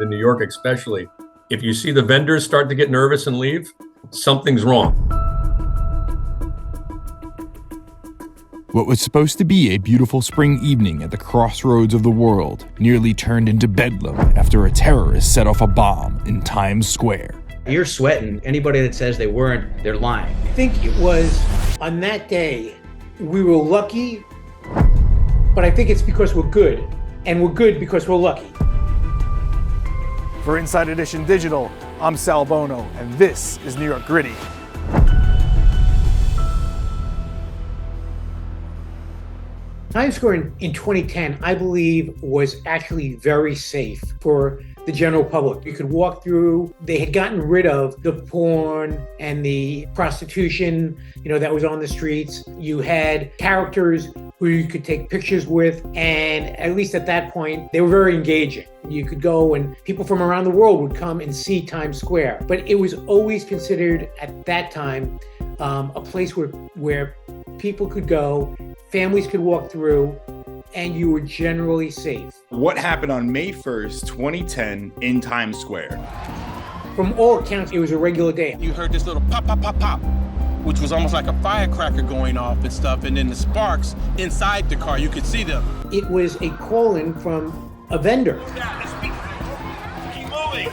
in New York especially, if you see the vendors start to get nervous and leave, something's wrong. What was supposed to be a beautiful spring evening at the crossroads of the world nearly turned into bedlam after a terrorist set off a bomb in Times Square. You're sweating. Anybody that says they weren't, they're lying. I think it was on that day, we were lucky, but I think it's because we're good, and we're good because we're lucky. For Inside Edition Digital, I'm Sal Bono, and this is New York Gritty. Times Square in 2010, I believe, was actually very safe for the general public. You could walk through. They had gotten rid of the porn and the prostitution, that was on the streets. You had characters who you could take pictures with, and at least at that point, they were very engaging. You could go and people from around the world would come and see Times Square. But it was always considered at that time a place where people could go, families could walk through, and you were generally safe. What happened on May 1st, 2010 in Times Square? From all accounts, it was a regular day. You heard this little pop, pop, pop, pop, which was almost like a firecracker going off and stuff. And then the sparks inside the car, you could see them. It was a call-in from a vendor. Keep moving.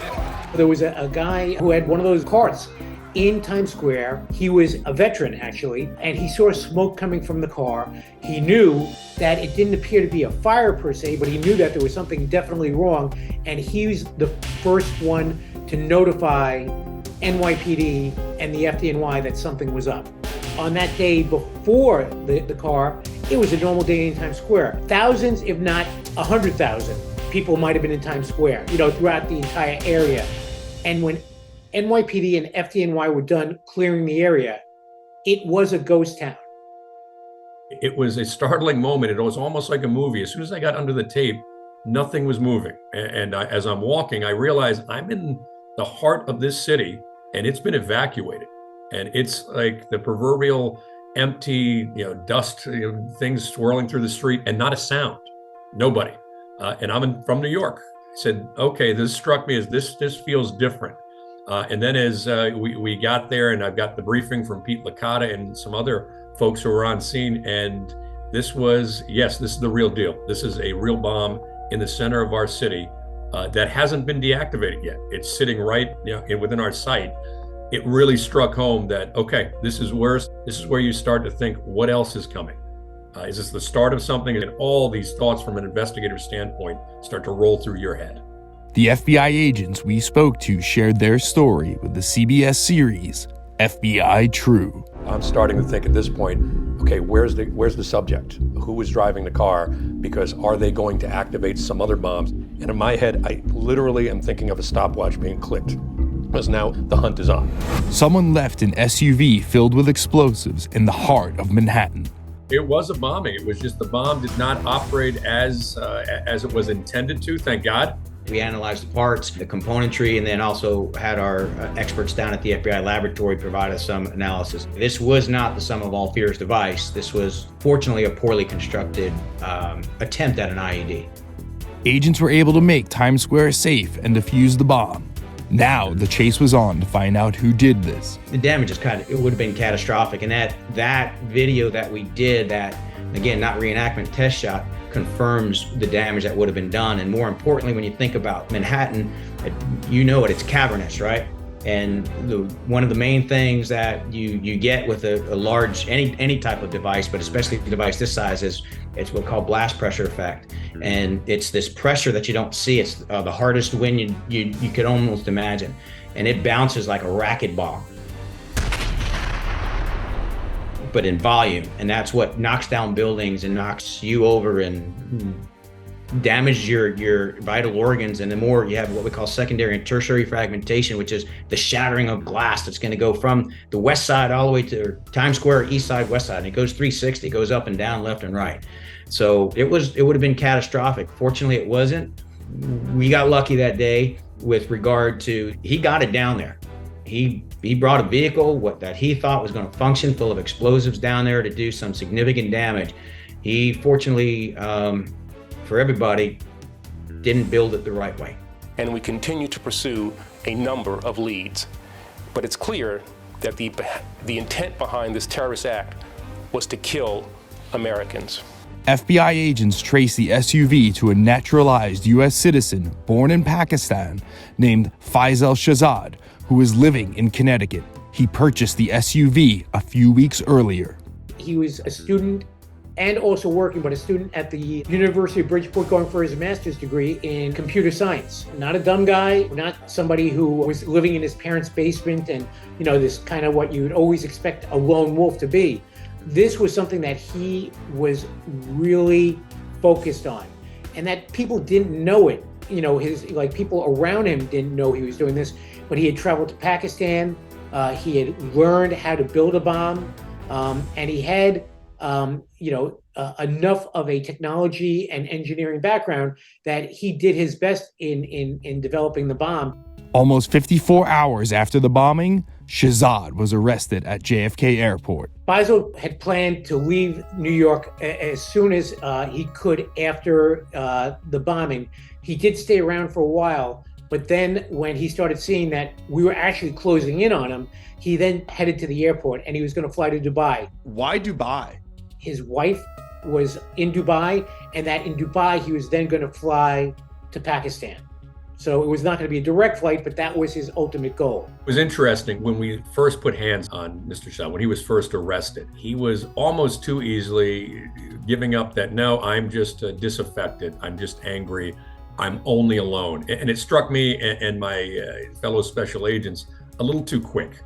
There was a guy who had one of those carts in Times Square. He was a veteran, actually, and he saw smoke coming from the car. He knew that it didn't appear to be a fire per se, but he knew that there was something definitely wrong, and he was the first one to notify NYPD and the FDNY that something was up. On that day before the car, it was a normal day in Times Square. Thousands, if not 100,000 people might have been in Times Square, throughout the entire area. And when NYPD and FDNY were done clearing the area, it was a ghost town. It was a startling moment. It was almost like a movie. As soon as I got under the tape, nothing was moving. As I'm walking, I realized I'm in the heart of this city, and it's been evacuated. And it's like the proverbial empty, dust, things swirling through the street, and not a sound, nobody. And I'm from New York. I said, okay, this struck me as this feels different. And then as we got there, and I've got the briefing from Pete Licata and some other folks who were on scene, and this is the real deal. This is a real bomb in the center of our city that hasn't been deactivated yet. It's sitting right within our sight. It really struck home that, okay, this is worse. This is where you start to think, what else is coming? Is this the start of something? And all these thoughts from an investigator's standpoint start to roll through your head. The FBI agents we spoke to shared their story with the CBS series, FBI True. I'm starting to think at this point, okay, where's the subject? Who was driving the car? Because are they going to activate some other bombs? And in my head, I literally am thinking of a stopwatch being clicked, because now the hunt is on. Someone left an SUV filled with explosives in the heart of Manhattan. It was a bombing. It was just the bomb did not operate as it was intended to, thank God. We analyzed the parts, the componentry, and then also had our experts down at the FBI laboratory provide us some analysis. This was not the sum of all fears device. This was, fortunately, a poorly constructed attempt at an IED. Agents were able to make Times Square safe and defuse the bomb. Now the chase was on to find out who did this. The damage it would have been catastrophic, and that video that we did, that, again, not reenactment, test shot, confirms the damage that would have been done. And more importantly, when you think about Manhattan, it's cavernous, right? And one of the main things that you get with a large, any type of device, but especially a device this size, it's what's called blast pressure effect. And it's this pressure that you don't see. It's the hardest wind you could almost imagine. And it bounces like a racquetball, but in volume. And that's what knocks down buildings and knocks you over and damages your vital organs. And the more you have what we call secondary and tertiary fragmentation, which is the shattering of glass that's going to go from the west side all the way to Times Square, east side, west side. And it goes 360, it goes up and down, left and right. So it would have been catastrophic. Fortunately, it wasn't. We got lucky that day with regard to, he got it down there. He brought a vehicle that he thought was going to function, full of explosives down there to do some significant damage. He, fortunately, for everybody, didn't build it the right way. and we continue to pursue a number of leads. But it's clear that the intent behind this terrorist act was to kill Americans. FBI agents traced the SUV to a naturalized U.S. citizen born in Pakistan named Faisal Shahzad, who was living in Connecticut. He purchased the SUV a few weeks earlier. He was a student and also working, but a student at the University of Bridgeport going for his master's degree in computer science. Not a dumb guy, not somebody who was living in his parents' basement and, this kind of what you'd always expect a lone wolf to be. This was something that he was really focused on, and that people didn't know it. People around him didn't know he was doing this, but he had traveled to Pakistan. He had learned how to build a bomb, and he had enough of a technology and engineering background that he did his best in developing the bomb. Almost 54 hours after the bombing, Shahzad was arrested at JFK Airport. Faisal had planned to leave New York as soon as he could after the bombing. He did stay around for a while, but then when he started seeing that we were actually closing in on him, he then headed to the airport and he was going to fly to Dubai. Why Dubai? His wife was in Dubai, and that in Dubai he was then going to fly to Pakistan. So it was not going to be a direct flight, but that was his ultimate goal. It was interesting when we first put hands on Mr. Shah, when he was first arrested, he was almost too easily giving up that, no, I'm just disaffected. I'm just angry. I'm only alone. And it struck me and my fellow special agents a little too quick.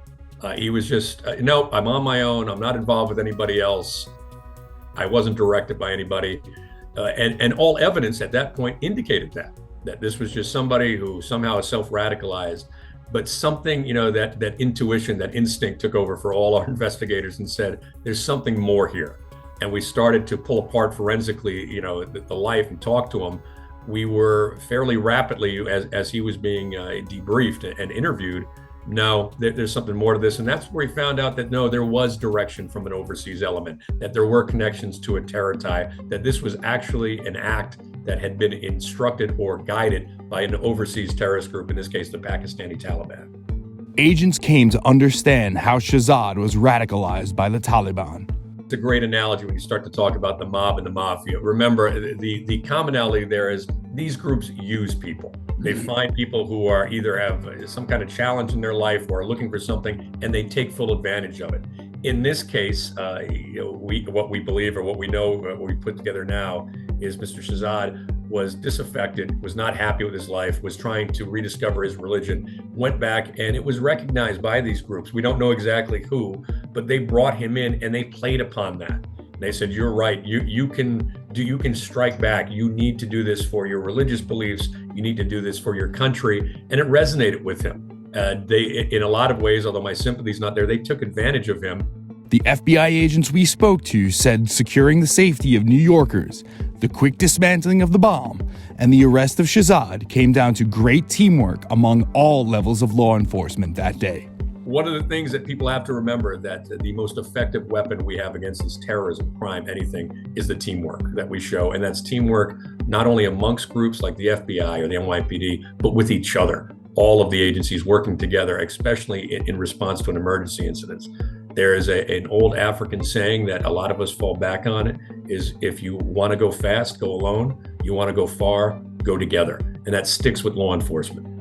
He was just, no, I'm on my own. I'm not involved with anybody else. I wasn't directed by anybody. And all evidence at that point indicated that this was just somebody who somehow self-radicalized, but something, that intuition, that instinct took over for all our investigators and said, there's something more here. And we started to pull apart forensically, the life and talk to him. We were fairly rapidly, as he was being debriefed and interviewed, no, there's something more to this. And that's where he found out that, no, there was direction from an overseas element, that there were connections to a terror tie, that this was actually an act that had been instructed or guided by an overseas terrorist group, in this case, the Pakistani Taliban. Agents came to understand how Shahzad was radicalized by the Taliban. It's a great analogy when you start to talk about the mob and the mafia. Remember, the commonality there is these groups use people. They find people who are either have some kind of challenge in their life or are looking for something, and they take full advantage of it. In this case, what we believe or what we know, what we put together now, is Mr. Shahzad was disaffected, was not happy with his life, was trying to rediscover his religion, went back, and it was recognized by these groups. We don't know exactly who, but they brought him in and they played upon that. They said, you're right, you can strike back. You need to do this for your religious beliefs. You need to do this for your country. And it resonated with him. They, in a lot of ways, although my sympathy's not there, they took advantage of him. The FBI agents we spoke to said securing the safety of New Yorkers, the quick dismantling of the bomb, and the arrest of Shahzad came down to great teamwork among all levels of law enforcement that day. One of the things that people have to remember, that the most effective weapon we have against this terrorism, crime, anything, is the teamwork that we show. And that's teamwork not only amongst groups like the FBI or the NYPD, but with each other. All of the agencies working together, especially in response to an emergency incident. There is an old African saying that a lot of us fall back on, it is, if you want to go fast, go alone. You want to go far, go together. And that sticks with law enforcement.